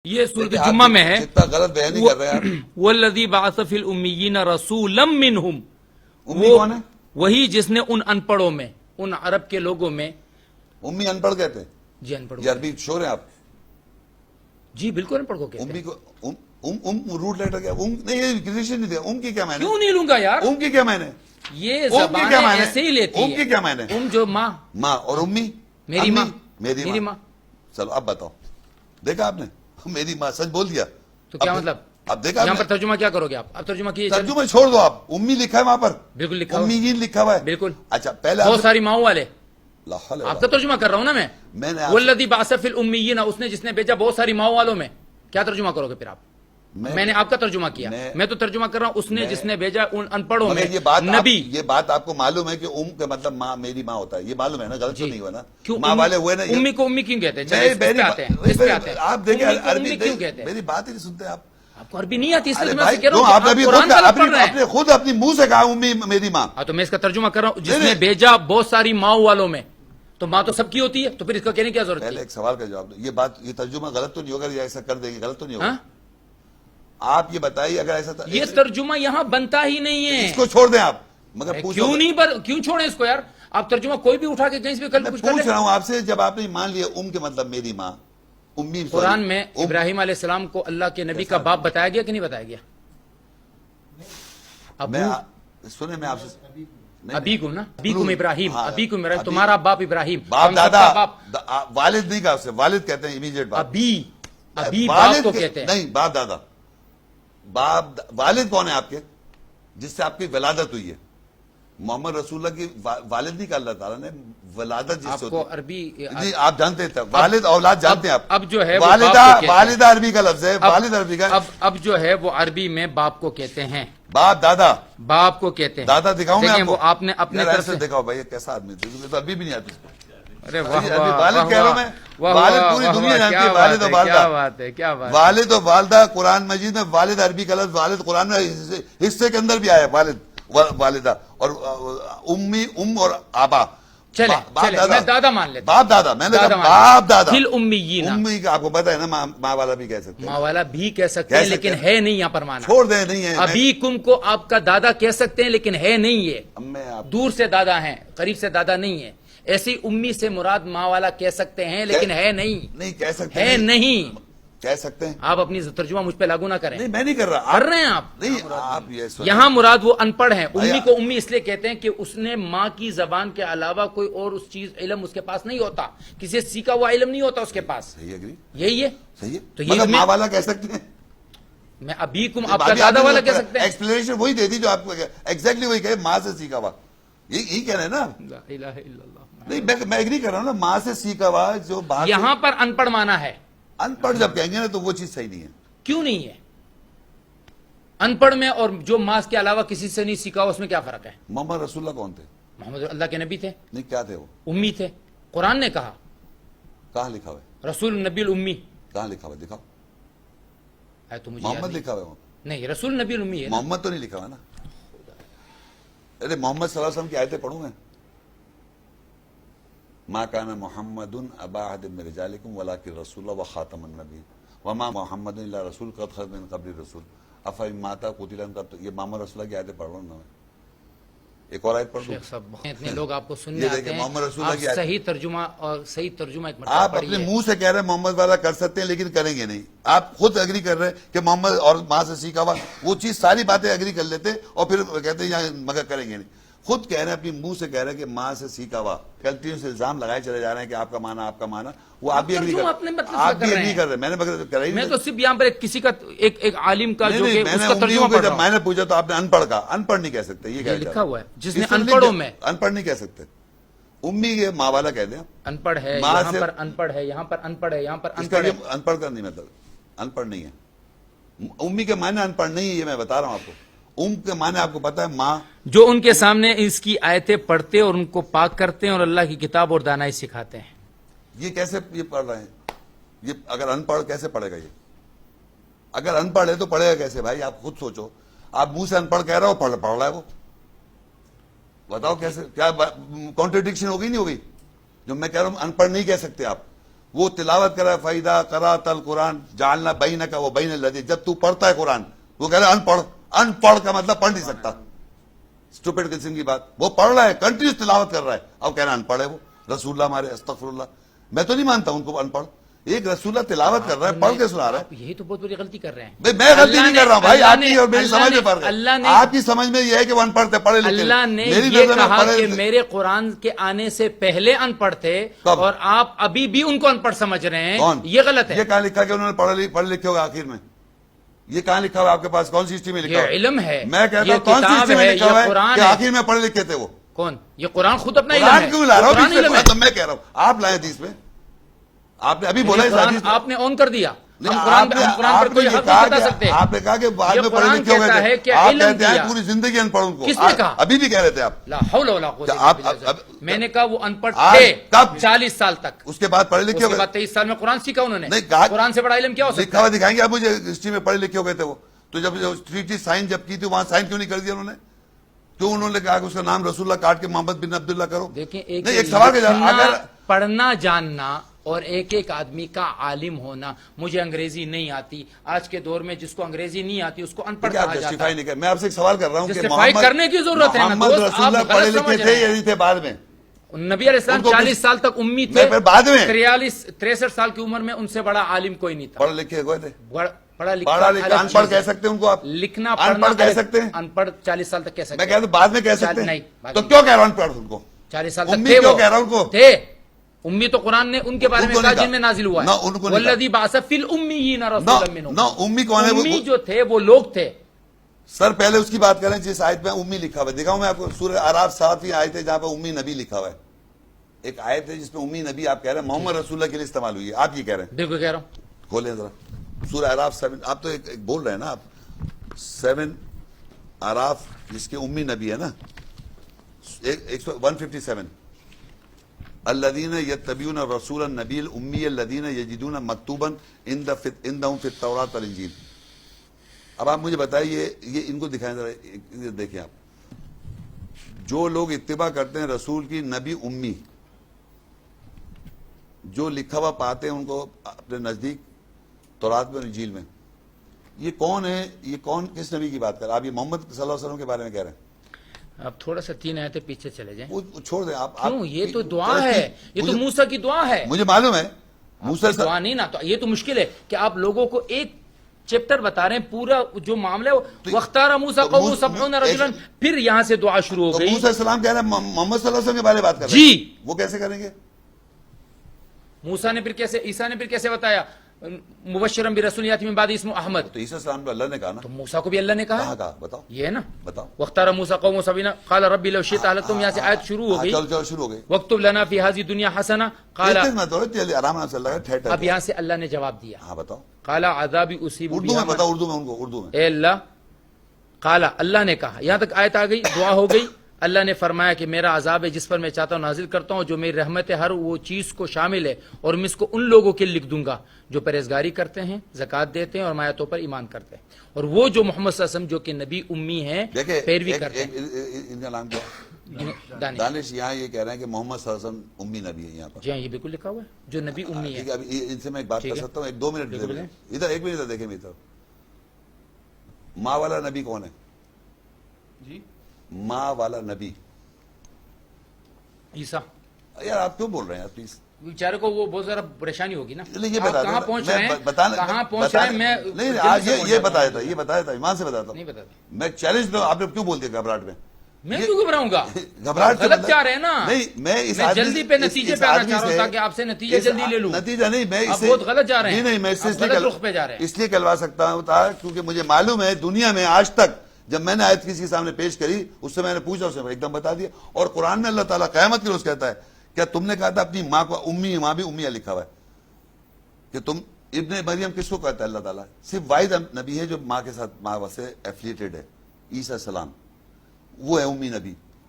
یہ سورۃ جمعہ میں ہے، جتنا غلط بیان نہیں کر رہے ہیں وَالَّذِي بَعَثَ فِي الْأُمِّيِّينَ رَسُولًا مِّنْهُمْ، امی کون ہے؟ وہی جس نے ان ان پڑھوں میں، ان عرب کے لوگوں میں، امی ان پڑھ کہتے ہیں؟ جی ان پڑھوں، یہ عربی شور ہیں آپ؟ جی بالکل ان پڑھ کو کہتے امی ہیں۔ کو روٹ لیٹر کیا؟ نہیں یہ کنڈیشن نہیں دیا۔ کی کیا معنی؟ کیوں نہیں لوں گا یار؟ کی کیا معنی؟ یہ زبانیں ایسے ہی لیتی ہیں۔ کی کیا معنی؟ جو ماں، ماں، اور امی؟ میری ماں، میری ماں۔ چلو اب بتاؤ، دیکھا آپ نے میری ماں سچ بول دیا تو کیا مطلب؟ اب دیکھا یہاں پر ترجمہ کیا کرو گے آپ؟ اب ترجمہ کیجئے، ترجمہ چھوڑ دو آپ، امی لکھا ہے وہاں پر، بالکل لکھا ہوا ہے، امیین لکھا ہوا ہے، بالکل۔ اچھا پہلے بہت ساری ماؤں والے، لا حول آپ کا ترجمہ کر رہا ہوں نا میں نے والذی بعث فی الأمیین، اس نے جس نے بھیجا بہت ساری ماؤں والوں میں، کیا ترجمہ کرو گے پھر آپ؟ میں نے آپ کا ترجمہ کیا، میں تو ترجمہ کر رہا ہوں اس نے جس نے بھیجا ان ان پڑھوں میں نبی۔ یہ بات آپ کو معلوم ہے کہ کا مطلب ماں، میری ماں ہوتا ہے، یہ معلوم ہے نا؟ غلط تو نہیں ہوا نا؟ کیوں ماں والے ہوئے نا؟ امی کو امی کیوں کہتے ہیں؟ آپ دیکھیں عربی کیوں کہتے ہیں؟ میری بات ہی نہیں سنتے آپ۔ آپ کو عربی نہیں آتی، اس لیے میں بھائی کہہ رہا ہوں آپ کہ قرآن غلط پڑھ رہے ہیں۔ نے خود اپنی منہ سے کہا امی میری ماں، ہاں تو میں اس کا ترجمہ کر رہا ہوں، جس نے بھیجا بہت ساری ماؤں والوں میں، تو ماں تو سب کی ہوتی ہے، تو پھر اس کا کہنے کی کیا ضرورت ہے؟ پہلے ایک سوال کا جواب دو، یہ بات، یہ ترجمہ غلط تو نہیں ہوگا یا ایسا کر دیں گے؟ غلط تو نہیں ہوگا؟ آپ یہ بتائیے اگر ایسا تھا، یہ ترجمہ یہاں بنتا ہی نہیں ہے، اس کو چھوڑ دیں آپ، مگر کیوں نہیں کیوں چھوڑیں اس کو یار؟ آپ ترجمہ کوئی بھی اٹھا کے کہیں سے بھی کل کچھ کر پوچھ لیں۔ رہا ہوں آپ سے، جب آپ نے مان لیا کے مطلب میری ماں، امی قرآن میں ابراہیم علیہ السلام کو اللہ کے نبی کا باپ بتایا گیا کہ نہیں بتایا گیا؟ سنیں میں آپ سے، ابیکم نا، ابیکم ابراہیم، ابیکم ابراہیم، تمہارا باپ ابراہیم، باپ دادا، والد نہیں کہا اسے، والد کہتے ہیں امیجیٹ باپ، ابی باپ کو کہتے ہیں، نہیں باپ دادا۔ والد کون ہے آپ کے جس سے آپ کی ولادت ہوئی ہے؟ محمد رسول اللہ کی والد نہیں کہا اللہ تعالیٰ نے، ولادت جس سے ہوتی ہے۔ عربی جی آپ جانتے ہیں، والد اولاد جانتے ہیں آپ؟ اب جو ہے والدہ عربی کا لفظ ہے، والد عربی کا، اب جو ہے وہ عربی میں باپ کو کہتے ہیں، باپ دادا، باپ کو کہتے ہیں۔ دادا دکھاؤں میں وہ آپ نے اپنے طرف سے دکھاؤ بھائی کیسا آدمی تھا، تو ابھی بھی نہیں آتی۔ ارے والد کہہ رہا ہوں میں، والد پوری دنیا جانتی ہے، والد اور والدہ، کیا بات ہے، کیا بات ہے۔ والد اور والدہ قرآن مجید میں، والد عربی کا لفظ، والد قرآن میں حصے کے اندر بھی آیا ہے، والد والدہ، اور امی ام اور آبا، چلے میں دادا مان لیتا، باپ دادا، میں نے کہا باپ دادا، فی الامیین، امی کا آپ کو پتا ہے نا، ماں والا بھی کہہ سکتے ہیں، ماں والا بھی کہہ سکتے ہیں، لیکن ہے نہیں یہاں پر مانا، چھوڑ دیں، نہیں ہے۔ ابیکم کو آپ کا دادا کہہ سکتے ہیں لیکن ہے نہیں، یہ دور سے دادا ہیں، قریب سے دادا نہیں ہے۔ ایسی امی سے مراد ماں والا کہہ سکتے ہیں لیکن ہے نہیں، کہہ سکتے ہے نہیں، کہہ سکتے ہیں۔ آپ اپنی ترجمہ مجھ پہ لاگو نہ کریں، نہیں میں نہیں کر رہا، کر رہے ہیں آپ۔ نہیں آپ یہ سنیں، یہاں مراد وہ ان پڑھ ہیں، امی کو امی اس لیے کہتے ہیں کہ اس نے ماں کی زبان کے علاوہ کوئی اور اس چیز علم اس کے پاس نہیں ہوتا، کسی سیکھا ہوا علم نہیں ہوتا اس کے پاس، یہی ہے، صحیح ہے، تو مگر ماں والا کہہ سکتے ہیں، میں ابیکم آپ کا دادا والا کہہ سکتے ہیں۔ ایکسپلینیشن وہی دے دی جو آپ کو ایگزیکٹلی وہی کہے، ماں سے سیکھا ہوا، یہی کہہ رہے ہیں نا؟ لا الہ الا اللہ۔ نہیں میں ایگری کر رہا ہوں نا، ماں سے سیکھا ہوا جو باہر، یہاں پر ان پڑھ مانا ہے، ان پڑھ جب کہیں گے نا تو وہ چیز صحیح نہیں ہے۔ کیوں نہیں ہے؟ ان پڑھ میں اور جو ماں کے علاوہ کسی سے نہیں سیکھا اس میں کیا فرق ہے؟ محمد رسول اللہ کون تھے؟ محمد اللہ کے نبی تھے، نہیں کیا تھے وہ؟ امی تھے، قرآن نے کہا کہاں لکھا ہوا ہے؟ رسول نبی الامی، کہاں لکھا ہوا ہے؟ دکھاؤ، ہے تو مجھے محمد لکھا ہوا ہے؟ نہیں، رسول نبی الامی ہے نا۔ محمد تو نہیں لکھا ہوا نا؟ ارے محمد صلی اللہ علیہ وسلم کی آیتیں پڑھوں میں، ما کان محمد ابا احد من رجالکم ولکن رسول اللہ وخاتم النبیین وما محمد الا رسول قد خلت من قبل الرسل افان مات قتل انقلبتم۔ یہ محمد رسول اللہ کی آیتیں پڑھ رہا ہوں میں، ایک اور آیت پڑھ دوں؟ شیخ صاحب اتنے لوگ آپ کو سننے آتے ہیں، محمد رسول آپ اللہ کی آیت، صحیح ترجمہ اور صحیح ترجمہ ایک مرتبہ آپ اپنے منہ سے کہہ رہے ہیں محمد والا کر سکتے ہیں لیکن کریں گے نہیں، آپ خود اگری کر رہے ہیں کہ محمد اور ماں سے سیکھا ہوا، وہ چیز ساری باتیں اگری کر لیتے اور پھر کہتے ہیں مگر کریں گے نہیں، خود کہہ رہے ہیں اپنی منہ سے کہہ رہے ہیں کہ ماں سے سیکھا ہوا، کنٹینیوس الزام لگائے چلے جا رہے ہیں کہ آپ کا مانا، آپ کا مانا، وہ آپ بھی اگری کر رہے ہیں، میں نے کرا ہی نہیں۔ میں تو صرف یہاں پر کسی کا ایک عالم کا جو کہ اس کا ترجمہ پڑھ رہا ہوں۔ میں نے پوچھا تو آپ نے ان پڑھ کا، ان پڑھ نہیں کہہ سکتے، یہ لکھا ہوا ہے جس نے ان پڑھوں میں، ان پڑھ نہیں کہہ سکتے، امی کے ماں والا کہہ دیں، ان پڑھ ہے یہاں پر، ان پڑھ ہے یہاں پر، ان پڑھ ہے یہاں پر، ان پڑھ ہے، ان پڑھ کا نہیں مطلب، ان پڑھ نہیں ہے، امی کے معنی ان پڑھ نہیں ہے، یہ میں بتا رہا ہوں آپ کو، ام کے معنی آپ کو پتا ہے ماں، جو ان کے سامنے اس کی آیتیں پڑھتے اور ان کو پاک کرتے ہیں اور اللہ کی کتاب اور دانائی سکھاتے ہیں۔ یہ کیسے یہ پڑھ رہے ہیں؟ یہ اگر ان پڑھ کیسے پڑھے گا؟ یہ اگر ان پڑھ ہے تو پڑھے گا کیسے بھائی؟ آپ خود سوچو، آپ منہ سے ان پڑھ کہہ رہا ہو، پڑھ رہا ہے وہ، بتاؤ کیسے؟ کیا کانٹرڈکشن ہوگی نہیں ہوگی؟ جو میں کہہ رہا ہوں ان پڑھ نہیں کہہ سکتے آپ، وہ تلاوت کر رہا ہے فَإِذَا قَرَأْتَ الْقُرْآنَ جَعَلْنَا بَيْنَكَ وَبَيْنَ الَّذِينَ، جب تو پڑھتا ہے قرآن، وہ کہہ رہا ہے ان پڑھ کا مطلب پڑھ نہیں سکتا، اسٹوپڈ قسم کی بات. وہ پڑھ رہا ہے، کنٹینیوس تلاوت کر رہا ہے، اب کہہ رہا ہے ان پڑھ ہے. وہ رسول اللہ ہمارے استغفر اللہ، میں تو نہیں مانتا ان کو ان پڑھ. ایک رسول اللہ تلاوت کر رہا ہے، پڑھ کے سنا رہا ہے. یہی تو بہت بڑی غلطی کر رہے ہیں. میں غلطی نہیں کر رہا ہوں بھائی، آپ کی اور میری سمجھ میں فرق ہے. اللہ نے آپ کی سمجھ میں یہ ہے کہ وہ ان پڑھ تھے، پڑھے لکھے. اللہ نے یہ کہا کہ میرے قرآن کے آنے سے پہلے ان پڑھ تھے، اور آپ ابھی بھی ان کو ان پڑھ سمجھ رہے ہیں. یہ غلط ہے. یہ کہاں لکھا کہ انہوں نے پڑھ لکھے ہوگا آخر میں؟ یہ کہاں لکھا ہوا آپ کے پاس؟ کون سی ہسٹری میں لکھا یہ ہوا؟ علم ہے. میں کہتا یہ ہوں کون سی کتاب ہسٹری میں ہے، لکھا یہ ہوا ہے قرآن کہ ہے. آخر میں پڑھے لکھے تھے وہ؟ کون؟ یہ قرآن خود اپنا علم قرآن ہے. کیوں لا رہا قرآن علم ہے. ہوں؟ میں کہہ رہا ہوں آپ لائیں حدیث میں. آپ نے ابھی بولا اس حدیث میں. آپ نے آن کر دیا. نہیں، ہم قرآن پر کوئی حق نہیں بتا سکتے. آپ نے کہا کہ بعد یہ میں پڑھے قرآن لکھے ہوئے کہتا ہے تھے. کہ آپ علم کہتے ہیں دیا. پوری زندگی ان پڑھ ان کو. کس نے کہا؟ ابھی بھی کہہ رہے تھے آپ. لا حول ولا قوت الا باللہ. میں نے کہا وہ ان پڑھ تھے کب؟ 40 سال تک. اس کے بعد پڑھے لکھے اس ہو کے گئے. بعد 23 سال میں قرآن سیکھا انہوں نے. نہیں، قرآن سے بڑا علم کیا ہو لکھا سکتا ہوا ہے؟ دکھائیں گے آپ مجھے ہسٹری میں پڑھے لکھے ہو گئے تھے وہ. تو جب ٹریٹی سائن جب کی تھی وہاں سائن کیوں نہیں کر دیا انہوں نے؟ کیوں انہوں نے کہا کہ اس کا نام رسول اللہ کاٹ کے محمد بن عبداللہ کرو؟ دیکھیں، ایک سوال کے اگر پڑھنا جاننا اور ایک آدمی کا عالم ہونا. مجھے انگریزی نہیں آتی. آج کے دور میں جس کو انگریزی نہیں آتی اس کو ان پڑھ کہا جاتا جسٹیفائی نہیں کر. میں آپ سے ایک سوال کر رہا ہوں کہ جسٹیفائی کرنے کی ضرورت ہے نا محمد دوست. رسول آپ اللہ پڑھے غلط لکھے سمجھ تھے رہے یا ہیں. نہیں تھے بعد میں؟ نبی علیہ السلام 40 سال تک امی تھے. پھر بعد میں 63 سال کی عمر میں ان سے بڑا عالم کوئی نہیں تھا. پڑھے لکھے ہوئے تھے. پڑھا لکھا ان پڑھ کہہ سکتے ہیں ان کو آپ؟ لکھنا ان پڑھ کہہ سکتے ہیں؟ ان پڑھ 40 سال تک کہہ سکتے میں کہتا ہوں بعد میں کہہ سکتے ہیں. نہیں، تو کیوں کہہ رہا ہوں ان پڑھ ان کو؟ 40 سال تک امی تھے. کیوں کہہ رہا ہوں ان کو؟ تھے امی. تو قرآن نے ان کے بارے میں کہا جن میں نازل ہوا نہ ان کو ہے والذی بعث فی الامیین رسولا منہم. نہ امی کون ہے؟ امی جو تھے وہ لوگ تھے. سر پہلے اس کی بات کریں جس آیت میں امی لکھا ہوا ہے. دکھاؤں میں آپ کو سورہ اعراف 7ویں آیت ہے جہاں پہ امی نبی لکھا ہوا ہے. ایک آیت ہے جس میں امی نبی آپ کہہ رہے ہیں محمد رسول اللہ کے لیے استعمال ہوئی ہے. آپ یہ کہہ رہے ہیں. بالکل کہہ رہا ہوں. کھولیں ذرا سورہ اعراف 7. آپ تو ایک بول رہے ہیں نا آپ 7 اعراف جس کے امی نبی ہے نا 157. الذین یتبعون الرسول النبی الامی الذین یجدون مکتوبا عندهم فی التوراۃ والانجیل. اب آپ مجھے بتائیے یہ ان کو دکھائیں ذرا. دیکھیں آپ جو لوگ اتباع کرتے ہیں رسول کی نبی امی جو لکھا ہوا پاتے ہیں ان کو اپنے نزدیک تورات میں انجیل میں. یہ کون ہے؟ یہ کون کس نبی کی بات کر رہے ہیں آپ؟ یہ محمد صلی اللہ علیہ وسلم کے بارے میں کہہ رہے ہیں. آپ تھوڑا سا 3 آیتیں پیچھے چلے جائیں. وہ چھوڑ دیں آپ. کیوں؟ یہ تو دعا ہے. یہ تو موسیٰ کی دعا ہے. مجھے معلوم ہے موسیٰ دعا نہیں نا. تو یہ تو مشکل ہے کہ آپ لوگوں کو ایک چیپٹر بتا رہے ہیں. پورا جو معاملہ ہے وَاخْتَارَ مُوسَىٰ قَوْمُهُ 70 رَجُلًا. پھر یہاں سے دعا شروع ہو گئی. موسیٰ علیہ السلام کہہ رہے ہیں محمد صلی اللہ علیہ وسلم کے بارے میں بات کر رہے ہیں. جی وہ کیسے کریں گے؟ موسیٰ نے پھر کیسے، عیسیٰ نے پھر کیسے بتایا مبشرا برسول یاتی من بعد اسمہ احمد. تو عیسیٰ السلام کو اللہ نے کہا نا. تو موسیٰ کو بھی اللہ نے کہا. کہاں کہا بتاؤ؟ یہ ہے نا بتاؤ. وَاخْتَارَ مُوسَىٰ قَوْمُهُ 70 قَالَ رَبِّ لَوْ شِئْتَ أَهْلَكْتُمْ. یہاں سے آیت شروع ہو گئی. چلو شروع ہو گئی. وَاكْتُبْ لَنَا فِي هَذِهِ الدُّنْيَا حَسَنَةً قَالَ. آرام سے اللہ کا. اب یہاں سے اللہ نے جواب دیا. ہاں بتاؤ. قَالَ عَذَابِي أُصِيبُ اردو میں بِهَا. بتاؤ. اردو میں ان کو اردو میں. اے اللہ قال اللہ نے کہا. یہاں تک آیت آ گئی. دعا ہو گئی. اللہ نے فرمایا کہ میرا عذاب ہے جس پر میں چاہتا ہوں نازل کرتا ہوں. جو میری رحمت ہے ہر وہ چیز کو شامل ہے. اور میں اس کو ان لوگوں کے لکھ دوں گا جو پرہیزگاری کرتے ہیں، زکوٰۃ دیتے ہیں اور آیاتوں پر ایمان کرتے ہیں. اور وہ جو محمد صلی اللہ علیہ وسلم جو کہ نبی امی ہیں پیروی کرتے ہیں. ان کا نام کیا؟ دانش. دانش. یہاں یہ کہہ رہے ہیں کہ محمد صلی اللہ علیہ وسلم امی نبی ہے. یہاں پر جی ہاں یہ بالکل لکھا ہوا ہے جو نبی امی ہے. ابھی ان سے میں ایک بات کر سکتا ہوں؟ 1-2 منٹ ادھر 1 منٹ دیکھیں میری طرف. ماں والا نبی کون ہے؟ جی ماں والا نبی عیسیٰ. یار آپ کیوں بول رہے ہیں پلیز؟ بیچارے کو وہ بہت ذرا پریشانی ہوگی نا. یہ بتا کہاں پہنچ رہے ہیں کہاں پہنچ رہے ہیں. میں نہیں آج یہ بتایا تھا ایمان سے بتاتا نہیں ہوں. بتاتا. میں چیلنج دوں. آپ نے کیوں بول دیا گھبراہٹ میں؟ میں کیوں گھبراؤں گا؟ گھبراہٹ غلط جا رہے ہیں نا. نہیں میں جلدی پہ نتیجے پہ آنا چاہ رہا ہوں تاکہ آپ سے نتیجے جلدی لے لوں. نتیجہ نہیں میں آپ بہت غلط جا رہے ہیں. نہیں میں غلط رخ پہ جا رہے ہیں. اس لیے کہلوا سکتا ہوں کیونکہ مجھے معلوم ہے دنیا میں آج تک جب میں نے آیت کسی کے سامنے پیش کری اس سے میں نے پوچھا اسے ایک دم بتا دیا. اور قرآن میں اللہ تعالیٰ قیامت کے روز کہتا ہے کیا تم نے کہا تھا اپنی ماں کو امی؟ ماں بھی امیہ لکھا ہوا ہے کہ تم ابن مریم کس کو کہتا ہے اللہ تعالیٰ؟ صرف واحد نبی ہے جو ماں کے ساتھ ماں سے ایفلیٹڈ ہے. عیسیٰ السلام وہ ہے امی نبی.